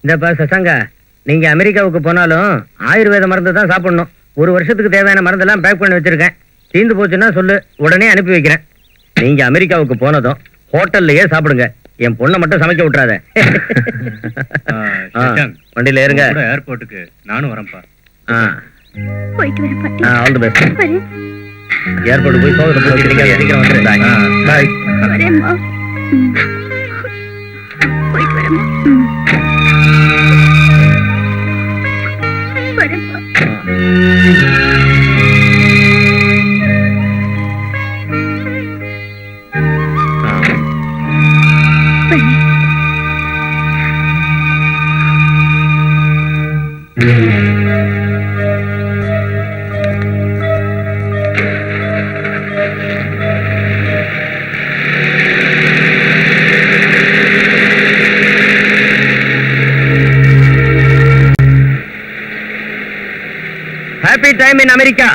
இந்தப்பா சசங்க, நீங்க அமெரிக்காவுக்கு போனாலும் ஆயுர்வேத மருந்து தான் சாப்பிடணும். ஒரு வருஷத்துக்கு தேவையான மருந்தெல்லாம் பேக் பண்ணி வச்சிருக்கேன். தீந்து போச்சுன்னா சொல்லு, உடனே அனுப்பி வைக்கிறேன். நீங்க அமெரிக்காவுக்கு போனதும் ஹோட்டல்லையே சாப்பிடுங்க. என் பொண்ணை மட்டும் சமைக்க விட்டுறாத. வண்டியில ஏறுங்க. ஏர்போர்ட்டுக்கு நானும் வரேன்ப்பா. All the best. ஏர்போர்ட் போய் சோகத்தை போட்டுட்டீங்க. சீக்கிரம் வந்துருங்க. பாய். வரேம்மா. போயிட்டு வரேம்மா. வரேம்மா. Happy time in America.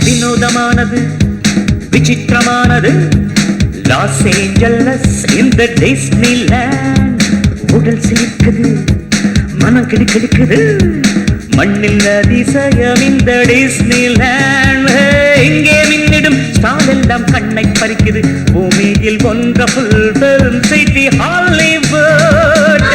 வினோதமானது, விசித்திரமானது லாஸ் ஏஞ்சலஸ் இந்த டிஸ்னிலேண்ட். உடல் சிலிக்குது, மனம் கிடுக்கிடுக்குது, மண்ணில் அதிசயம் இந்த டிஸ்னிலேண்ட். இங்கே மின்னிடும் ஸ்டார் எல்லாம் கண்ணை பறிக்குது. பூமியில் ஒன்றபுல் பெரும் சிட்டி ஹாலிவுட்.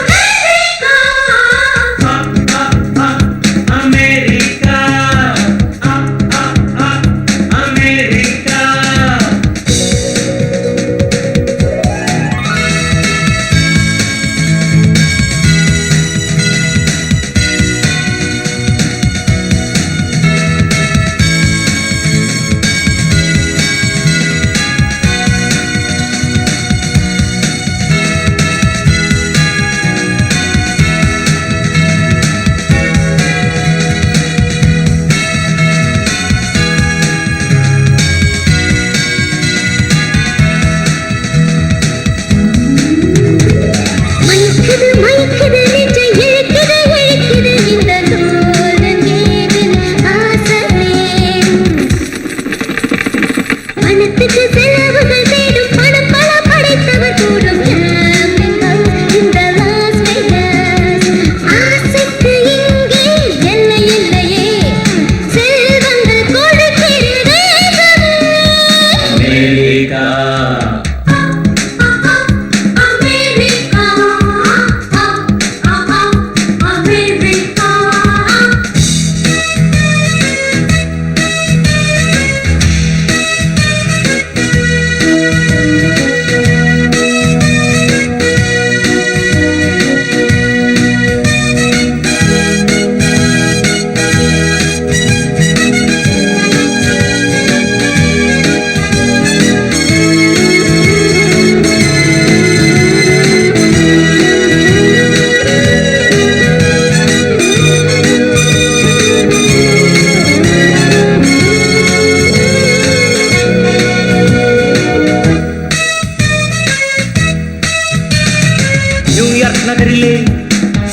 நகரிலே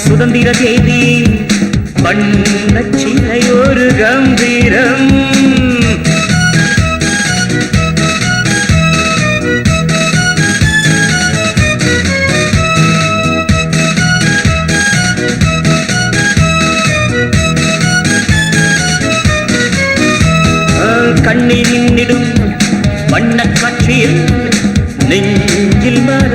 சுதந்திர தேதி வண்ணச்சிலை ஒரு கம்பீரம். கண்ணில் நின்னிடும் வண்ணக் காட்சியில் நெஞ்சில் மர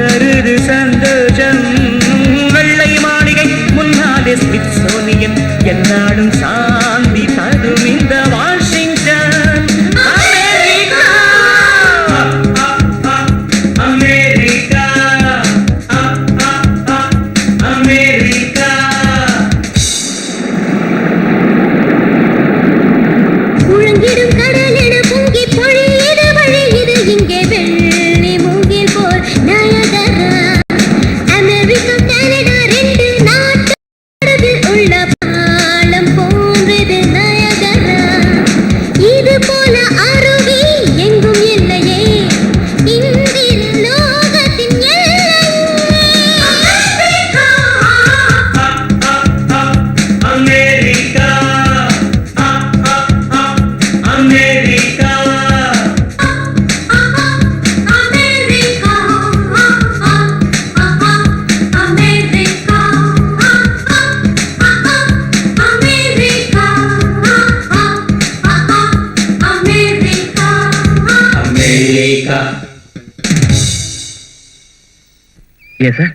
ஏன் சார்,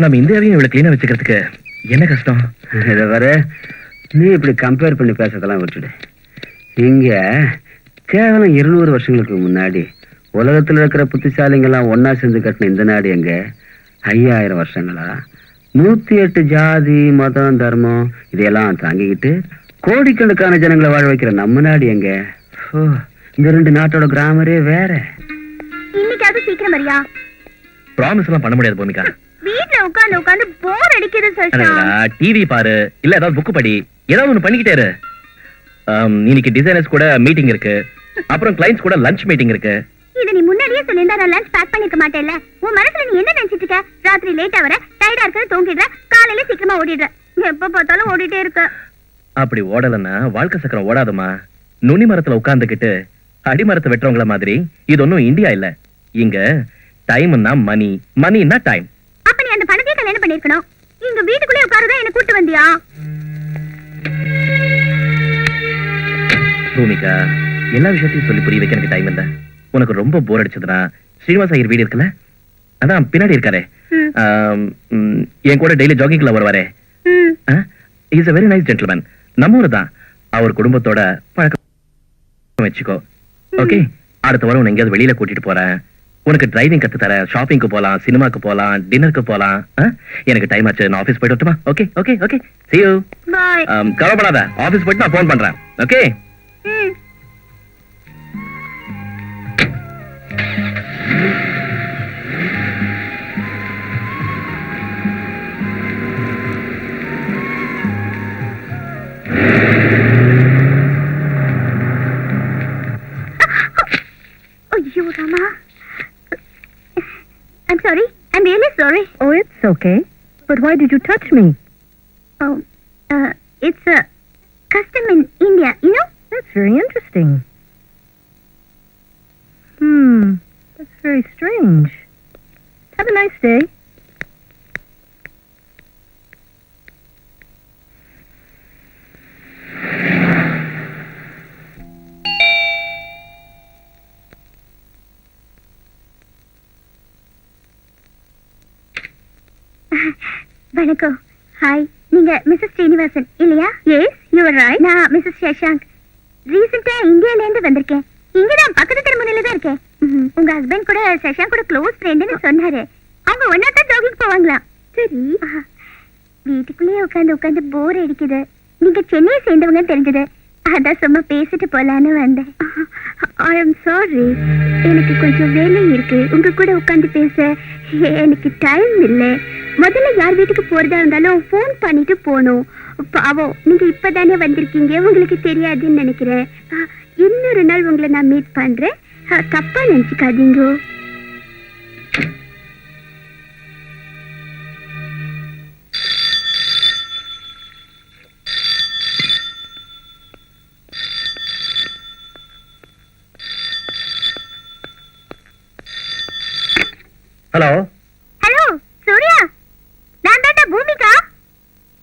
நம்ம இந்தியாவையும் இவ்வளவு கிளீனா வச்சுக்கிறதுக்கு என்ன கஷ்டம்? இதை வர நீ இப்படி கம்பேர் பண்ணி பேசதெல்லாம் விட்டுடு. இங்க கேவலம் 200 வருஷங்களுக்கு முன்னாடி உலகத்துல இருக்கிற புத்திசாலிங்கெல்லாம் ஒன்னா சேர்ந்து கட்டின இந்த நாடு எங்க 5000 வருஷங்களா 108 ஜாதி மதம் தர்மம் இதையெல்லாம் தாங்கிக்கிட்டு கோடிக்கணக்கான ஜனங்களை வாழ வைக்கிற நம்ம நாடு எங்க? இந்த 2 நாட்டோட கிராமரே வேற. இன்னைக்காவது சீக்கிரம் வரியா? ப்ராமிஸ் எல்லாம் பண்ண முடியாது பூமிகா. வீட்ல உட்கார்ந்து உட்கார்ந்து போர் அடிக்குது சஷாங்க். டிவி பாரு, இல்ல ஏதாவது புக் படி, ஏதாவது ஒண்ணு பண்ணிக்கிட்டே இரு. இன்னைக்கு டிசைனர்ஸ் கூட மீட்டிங் இருக்கு, அப்புறம் கிளைண்ட்ஸ் கூட லஞ்ச் மீட்டிங் இருக்கு. இத நீ முன்னாடியே சொல்லிருந்தா நான் லஞ்ச் பேக் பண்ணிருக்க மாட்டேன்ல. உன் மனசுல நீ என்ன நினைச்சிட்டு இருக்க? ராத்திரி லேட்டா வர, டயர்டா இருக்க, தூங்கிடுற, காலையில சீக்கிரமா ஓடிடுற. எப்ப பார்த்தாலும் ஓடிட்டே இருக்க. அப்படி ஓடலன்னா வாழ்க்கை சக்கரம் ஓடாதுமா. நுனி மரத்துல உட்கார்ந்துகிட்டு அடிமரத்தை வெட்டுறவங்கள மாதிரி இது ஒன்னும் இந்தியா இல்ல. இங்க டைம்னா மணி, மணின்னா டைம். அப்ப நீ அந்த பணத்தையே கல்யாணம் பண்ணிருக்கணும். இங்க வீட்டுக்குள்ளே உட்காருதான் என்ன கூட்டு வந்தியா? பூமிகா, எல்லா விஷயத்தையும் சொல்லி புரிய வைக்க எனக்கு டைம் இல்ல. உனக்கு ரொம்ப போர் அடிச்சதுன்னா ஸ்ரீனிவாஸ் ஐயர் வீடு இருக்குல்ல, அதான் பின்னாடி இருக்காரு, என் கூட டெய்லி ஜாகிங்ல வருவாரே. Is a very nice gentleman. நம்ம ஊரு தான். அவர் குடும்பத்தோட பழக்கம் வச்சுக்கோ. ஓகே, அடுத்த வாரம் உன்னை எங்கேயாவது வெளியில கூட்டிட்டு போறேன். உனக்கு டிரைவிங் கத்து தரேன், ஷாப்பிங்க்கு போலாம், சினிமாக்கு போலாம், டின்னருக்கு போலாம். எனக்கு டைம் ஆச்சு, நான் ஆபீஸ் போயிட்டு வரட்டுமா? Okay okay okay, see you. Bye. கவலைப்படாத, ஆபீஸ் போயிட்டு நான் போன் பண்றேன். ஓகே. ஐயோ Rama. I'm sorry. I'm really sorry. Oh, it's okay. But why did you touch me? Oh, it's a custom in India, you know? That's very interesting. That's very strange. Have a nice day. வணக்கம். Hi, நீங்க Mrs Srinivasan இல்லையா? Yes, you are right. நான் Mrs Shashank. ரீசெண்டா இந்தியால இருந்து வந்திருக்கேன். இங்க நான் பக்கத்து தெருமுனையில தான் இருக்கேன். உங்க ஹஸ்பண்ட் கூட சஷாங்க் கூட க்ளோஸ் ஃப்ரெண்ட்னு சொன்னாரு. அவங்க ஒன்னா தான் ஜாகிங் போவாங்களாம். சரி, வீட்டுக்குள்ளேயே உட்காந்து உட்காந்து போர் அடிக்குது. நீங்க சென்னையை சேர்ந்தவங்கன்னு தெரிஞ்சது, அதான் சும்மா பேசிட்டு போலான்னு வந்தேன். ஐ எம் சாரி, எனக்கு கொஞ்சம் வேலை இருக்கு. உங்க கூட உட்காந்து பேச எனக்கு டைம் இல்லை. முதல்ல யார் வீட்டுக்கு போறதா இருந்தாலும் போன் பண்ணிட்டு போகணும். பாவம், நீங்க இப்பதானே வந்திருக்கீங்க, உங்களுக்கு தெரியாதுன்னு நினைக்கிறேன். இன்னொரு நாள் உங்களை நான் மீட் பண்றேன், தப்பா நினைச்சுக்காதீங்க. ஹலோ ஹலோ சூர்யா, நான் தாண்டா பூமிகா.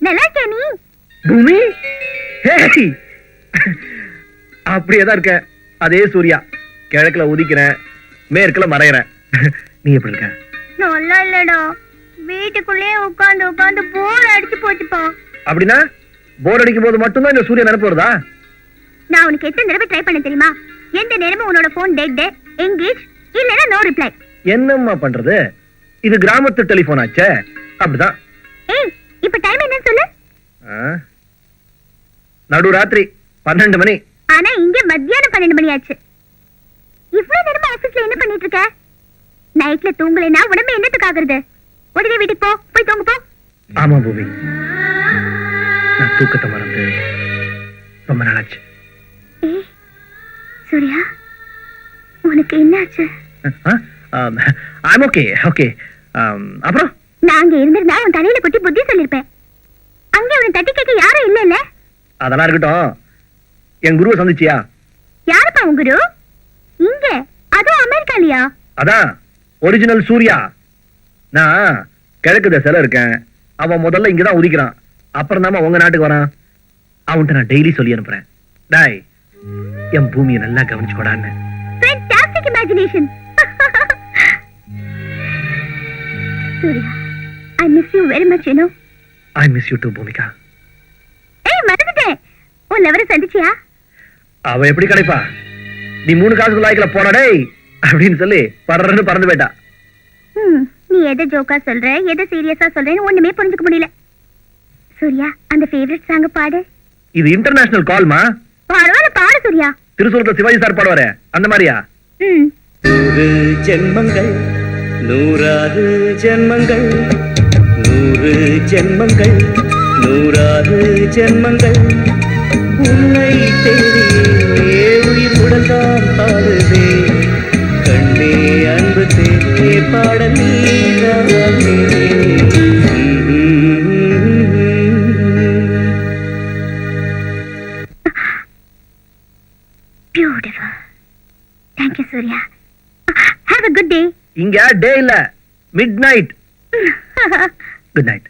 நல்லா இருக்கே நீ? பூமி, அப்படியே தான் இருக்க. அதே சூர்யா, கிழக்குல உதிக்கிறேன், மேற்குல மறையறேன். நீ எப்படி இருக்க? நல்லா இல்லடா, வீட்டுக்குள்ளே உட்காந்து உட்காந்து போர் அடிச்சு போச்சுப்பா. அப்படின்னா போர் அடிக்கும் போது மட்டும்தான் இந்த சூர்யா நினைப்பு வருதா? நான் உனக்கு எத்தனை தடவை ட்ரை பண்ண தெரியுமா? எந்த நேரமும் உன்னோட போன் டெட், எங்கேஜ் இல்லனா நோ ரிப்ளை. என்னம்மா பண்றது, இது கிராமத்து டெலிபோன் ஆச்சே, அப்படிதான். ஏய், இப்ப டைம் என்னன்னு சொல்லு. நடு ராத்திரி 12 மணி. ஆனா இங்க மத்தியானம் 12 மணி ஆச்சு. இவ்வளவு நேரமா ஆபீஸ்ல என்ன பண்ணிட்டு இருக்க? நைட்ல தூங்கலைன்னா உடம்பு என்னத்துக்கு ஆகுறது? உடனே வீட்டுக்கு போ, போய் தூங்கு போ. ஆமா பூமி, நான் தூக்கத்தை மறந்து ரொம்ப நாளாச்சு. ஏய் சூர்யா, உனக்கு என்னாச்சு? I'm okay, okay. அப்புறம் நான் அங்க இருந்திருந்தா உன் தலையில குட்டி புத்தி சொல்லிருப்பேன். அங்க உன்னை தட்டி கேட்க யாரும் இல்ல. அதெல்லாம் இருக்கட்டும், என் குருவை சந்திச்சியா? யாருப்பா உன் குரு? இங்க, அதுவும் அமெரிக்காலியா? அதான் ஒரிஜினல் சூர்யா. நான் கிழக்கு திசையில இருக்கேன், அவன் முதல்ல இங்கதான் உதிக்கிறான், அப்புறம் தான் உங்க நாட்டுக்கு வரான். அவன்கிட்ட நான் டெய்லி சொல்லி அனுப்புறேன், டாய் என் பூமியை நல்லா கவனிச்சுக்கூடான்னு. Fantastic imagination. Suriya, I miss you very much, you know. I miss you too Bhumika. ஏய், மறந்துட்டேன். உன் லவரை சந்திச்சியா? அவ எப்படி கிடைப்பா? நீ 3 காசுக்கு லாய்க்கல போடா டேய் அப்படின்னு சொல்லி பறன்னு பறந்து போயிட்டா. நீ எதை ஜோக்கா சொல்ற, எதை சீரியஸா சொல்றேன்னு ஒண்ணுமே புரிஞ்சுக்க முடியல. சூர்யா, அந்த ஃபேவரட் சாங் பாடு. இது இன்டர்நேஷனல் கால்மா. பரவாயில்ல, பாடு சூர்யா. திருசூரத்துல சிவாஜி சார் பாடுவாரே அந்த மாதிரியா? 100 ஜென்மங்கள் 100 ஜென்மங்கள் 100 ஜென்மங்கள் 100 ஜென்மங்கள் உன்னை தேடியே உயிர் உடல்தான் பாடுதே கண்ணே அன்பு தேடியே பாடல் நீதானே. Beautiful. Thank you, Surya. Have a good day. இங்க டே இல்ல, மிட் நைட். Good night.